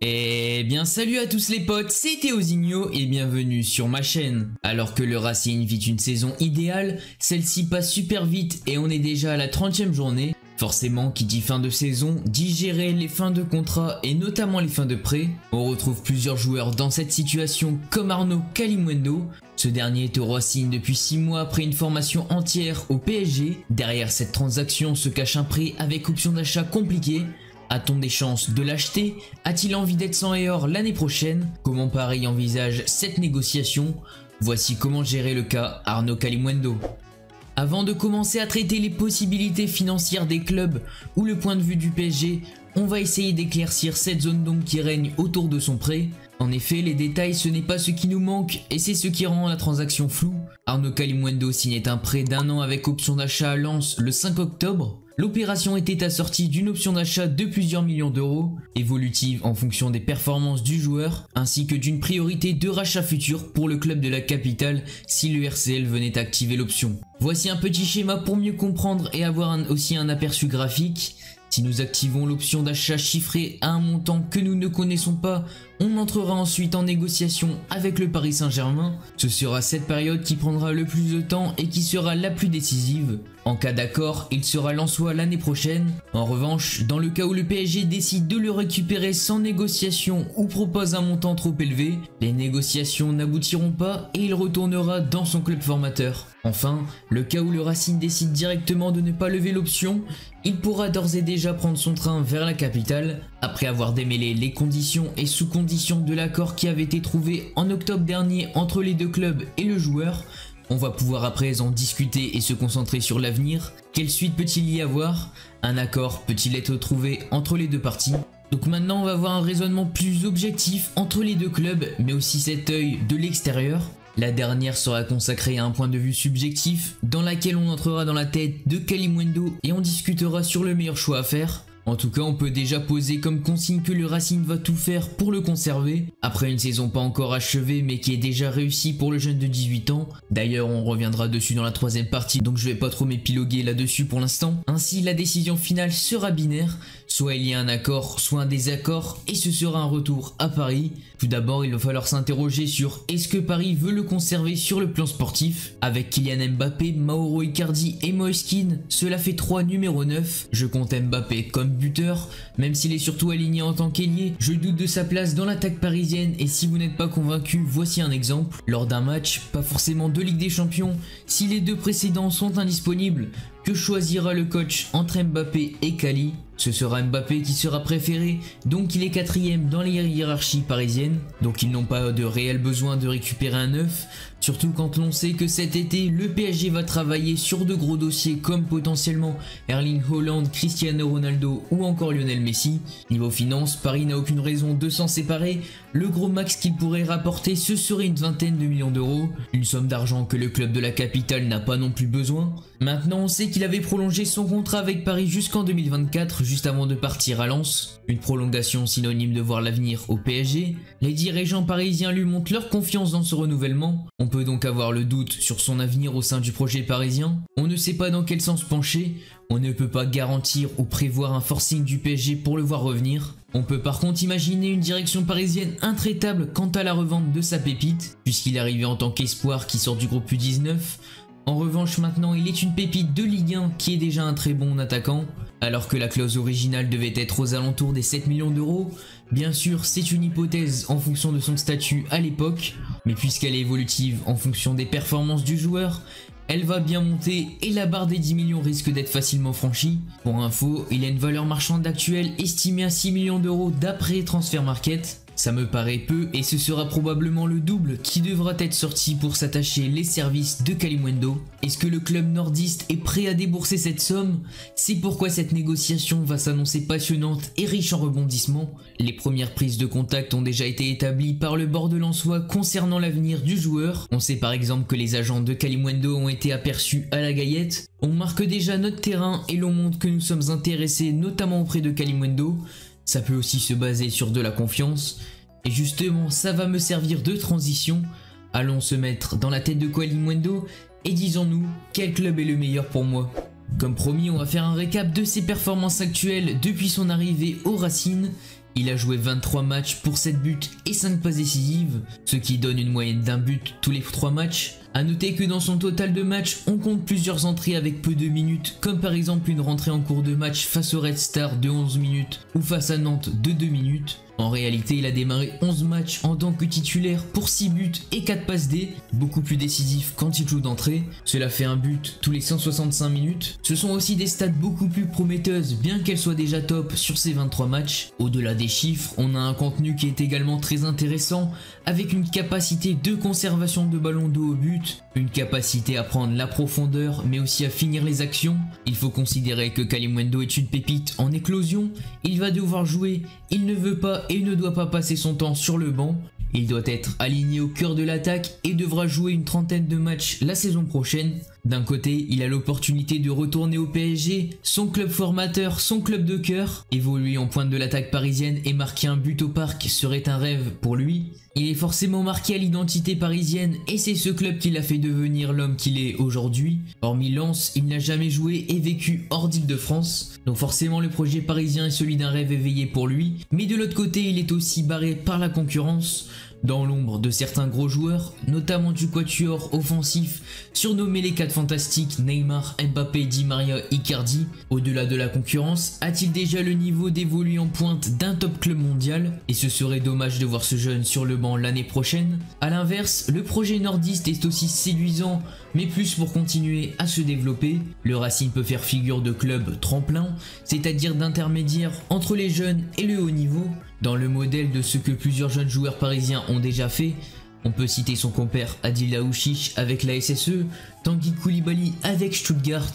Eh bien salut à tous les potes, c'est Théozinho et bienvenue sur ma chaîne. Alors que le Racing vit une saison idéale, celle-ci passe super vite et on est déjà à la 30e journée. Forcément, qui dit fin de saison, dit gérer les fins de contrat et notamment les fins de prêt. On retrouve plusieurs joueurs dans cette situation comme Arnaud Kalimuendo. Ce dernier est au Racing depuis 6 mois après une formation entière au PSG. Derrière cette transaction se cache un prêt avec option d'achat compliqué. A-t-on des chances de l'acheter? A-t-il envie d'être sans et or l'année prochaine? Comment Paris envisage cette négociation? Voici comment gérer le cas Arnaud Kalimuendo. Avant de commencer à traiter les possibilités financières des clubs ou le point de vue du PSG, on va essayer d'éclaircir cette zone d'ombre qui règne autour de son prêt. En effet, les détails ce n'est pas ce qui nous manque et c'est ce qui rend la transaction floue. Arnaud Kalimuendo signait un prêt d'1 an avec option d'achat à Lens le 5 octobre. L'opération était assortie d'une option d'achat de plusieurs millions d'euros, évolutive en fonction des performances du joueur, ainsi que d'une priorité de rachat futur pour le club de la capitale si le RCL venait activer l'option. Voici un petit schéma pour mieux comprendre et avoir aussi un aperçu graphique. Si nous activons l'option d'achat chiffrée à un montant que nous ne connaissons pas, on entrera ensuite en négociation avec le Paris Saint-Germain. Ce sera cette période qui prendra le plus de temps et qui sera la plus décisive. En cas d'accord, il sera lensois l'année prochaine. En revanche, dans le cas où le PSG décide de le récupérer sans négociation ou propose un montant trop élevé, les négociations n'aboutiront pas et il retournera dans son club formateur. Enfin, le cas où le Racing décide directement de ne pas lever l'option, il pourra d'ores et déjà prendre son train vers la capitale, après avoir démêlé les conditions et sous-conditions de l'accord qui avait été trouvé en octobre dernier entre les deux clubs et le joueur. On va pouvoir à présent discuter et se concentrer sur l'avenir. Quelle suite peut-il y avoir? Un accord peut-il être trouvé entre les deux parties? Donc maintenant on va voir un raisonnement plus objectif entre les deux clubs, mais aussi cet œil de l'extérieur. La dernière sera consacrée à un point de vue subjectif, dans laquelle on entrera dans la tête de Kalimuendo et on discutera sur le meilleur choix à faire. En tout cas, on peut déjà poser comme consigne que le Racing va tout faire pour le conserver, après une saison pas encore achevée mais qui est déjà réussie pour le jeune de 18 ans. D'ailleurs, on reviendra dessus dans la troisième partie, donc je vais pas trop m'épiloguer là-dessus pour l'instant. Ainsi, la décision finale sera binaire, soit il y a un accord, soit un désaccord, et ce sera un retour à Paris. Tout d'abord, il va falloir s'interroger sur est-ce que Paris veut le conserver sur le plan sportif? Avec Kylian Mbappé, Mauro Icardi et Moise Kean, cela fait 3 numéro 9. Je compte Mbappé comme buteur, même s'il est surtout aligné en tant qu'ailier, je doute de sa place dans l'attaque parisienne et si vous n'êtes pas convaincu, voici un exemple. Lors d'un match, pas forcément de Ligue des Champions, si les deux précédents sont indisponibles, que choisira le coach entre Mbappé et Kali? Ce sera Mbappé qui sera préféré, donc il est 4ème dans les hiérarchies parisiennes, donc ils n'ont pas de réel besoin de récupérer un neuf, surtout quand l'on sait que cet été, le PSG va travailler sur de gros dossiers comme potentiellement Erling Haaland, Cristiano Ronaldo ou encore Lionel Messi. Niveau finance, Paris n'a aucune raison de s'en séparer, le gros max qu'il pourrait rapporter ce serait une vingtaine de millions d'euros, une somme d'argent que le club de la capitale n'a pas non plus besoin. Maintenant on sait qu'il avait prolongé son contrat avec Paris jusqu'en 2024, juste avant de partir à Lens. Une prolongation synonyme de voir l'avenir au PSG. Les dirigeants parisiens lui montrent leur confiance dans ce renouvellement. On peut donc avoir le doute sur son avenir au sein du projet parisien. On ne sait pas dans quel sens pencher. On ne peut pas garantir ou prévoir un forcing du PSG pour le voir revenir. On peut par contre imaginer une direction parisienne intraitable quant à la revente de sa pépite, puisqu'il est arrivé en tant qu'espoir qui sort du groupe U19. En revanche, maintenant, il est une pépite de Ligue 1 qui est déjà un très bon attaquant, alors que la clause originale devait être aux alentours des 7 millions d'euros. Bien sûr, c'est une hypothèse en fonction de son statut à l'époque, mais puisqu'elle est évolutive en fonction des performances du joueur, elle va bien monter et la barre des 10 millions risque d'être facilement franchie. Pour info, il a une valeur marchande actuelle estimée à 6 millions d'euros d'après Transfer Market. Ça me paraît peu et ce sera probablement le double qui devra être sorti pour s'attacher les services de Kalimuendo. Est-ce que le club nordiste est prêt à débourser cette somme? C'est pourquoi cette négociation va s'annoncer passionnante et riche en rebondissements. Les premières prises de contact ont déjà été établies par le bord de Lensois concernant l'avenir du joueur. On sait par exemple que les agents de Kalimuendo ont été aperçus à la Gaillette. On marque déjà notre terrain et l'on montre que nous sommes intéressés notamment auprès de Kalimuendo. Ça peut aussi se baser sur de la confiance. Et justement, ça va me servir de transition. Allons se mettre dans la tête de Kalimuendo et disons-nous quel club est le meilleur pour moi. Comme promis, on va faire un récap de ses performances actuelles depuis son arrivée au Racing Il a joué 23 matchs pour 7 buts et 5 passes décisives, ce qui donne une moyenne d'un but tous les 3 matchs. A noter que dans son total de matchs, on compte plusieurs entrées avec peu de minutes, comme par exemple une rentrée en cours de match face au Red Star de 11 minutes ou face à Nantes de 2 minutes. En réalité, il a démarré 11 matchs en tant que titulaire pour 6 buts et 4 passes D, beaucoup plus décisif quand il joue d'entrée. Cela fait un but tous les 165 minutes. Ce sont aussi des stats beaucoup plus prometteuses, bien qu'elles soient déjà top sur ces 23 matchs. Au-delà des chiffres, on a un contenu qui est également très intéressant, avec une capacité de conservation de ballon dos au but, une capacité à prendre la profondeur, mais aussi à finir les actions. Il faut considérer que Kalimuendo est une pépite en éclosion, il va devoir jouer, il ne veut pas et ne doit pas passer son temps sur le banc. Il doit être aligné au cœur de l'attaque et devra jouer une trentaine de matchs la saison prochaine. D'un côté, il a l'opportunité de retourner au PSG, son club formateur, son club de cœur. Évoluer en pointe de l'attaque parisienne et marquer un but au Parc serait un rêve pour lui. Il est forcément marqué à l'identité parisienne et c'est ce club qui l'a fait devenir l'homme qu'il est aujourd'hui. Hormis Lens, il n'a jamais joué et vécu hors d'Île-de-France. Donc forcément le projet parisien est celui d'un rêve éveillé pour lui. Mais de l'autre côté, il est aussi barré par la concurrence. Dans l'ombre de certains gros joueurs, notamment du quatuor offensif, surnommé les 4 fantastiques Neymar, Mbappé, Di Maria, Icardi. Au-delà de la concurrence, a-t-il déjà le niveau d'évoluer en pointe d'un top club mondial? Et ce serait dommage de voir ce jeune sur le banc l'année prochaine. A l'inverse, le projet nordiste est aussi séduisant, mais plus pour continuer à se développer. Le Racing peut faire figure de club tremplin, c'est-à-dire d'intermédiaire entre les jeunes et le haut niveau. Dans le modèle de ce que plusieurs jeunes joueurs parisiens ont déjà fait, on peut citer son compère Adil Laouchiche avec la SSE, Tanguy Koulibaly avec Stuttgart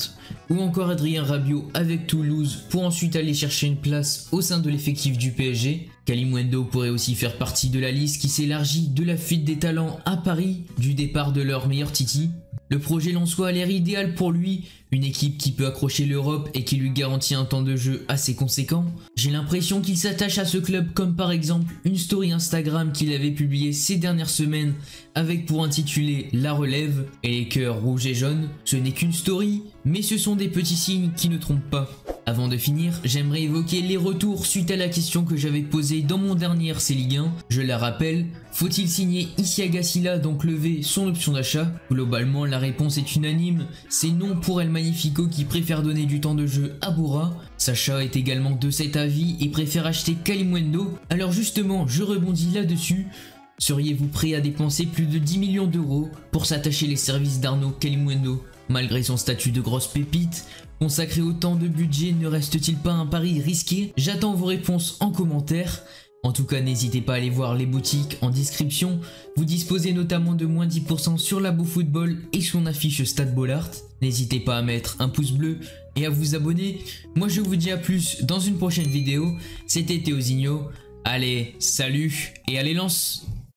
ou encore Adrien Rabiot avec Toulouse pour ensuite aller chercher une place au sein de l'effectif du PSG. Kalimuendo pourrait aussi faire partie de la liste qui s'élargit de la fuite des talents à Paris du départ de leur meilleur Titi. Le projet lensois a l'air idéal pour lui, une équipe qui peut accrocher l'Europe et qui lui garantit un temps de jeu assez conséquent. J'ai l'impression qu'il s'attache à ce club comme par exemple une story Instagram qu'il avait publiée ces dernières semaines avec pour intitulé La Relève et les cœurs rouges et jaunes. Ce n'est qu'une story, mais ce sont des petits signes qui ne trompent pas. Avant de finir, j'aimerais évoquer les retours suite à la question que j'avais posée dans mon dernier RC Ligue 1. Je la rappelle, faut-il signer Isiaga Silla, donc lever son option d'achat? Globalement, la réponse est unanime, c'est non pour El Magnifico qui préfère donner du temps de jeu à Boura. Sacha est également de cet avis et préfère acheter Kalimuendo. Alors justement, je rebondis là-dessus. Seriez-vous prêt à dépenser plus de 10 millions d'euros pour s'attacher les services d'Arnaud Kalimuendo? Malgré son statut de grosse pépite, consacrer autant de budget ne reste-t-il pas un pari risqué? J'attends vos réponses en commentaire. En tout cas, n'hésitez pas à aller voir les boutiques en description. Vous disposez notamment de moins 10% sur Labo Football et son affiche Stade Bollaert. N'hésitez pas à mettre un pouce bleu et à vous abonner. Moi, je vous dis à plus dans une prochaine vidéo. C'était Théozinho. Allez, salut et allez lance!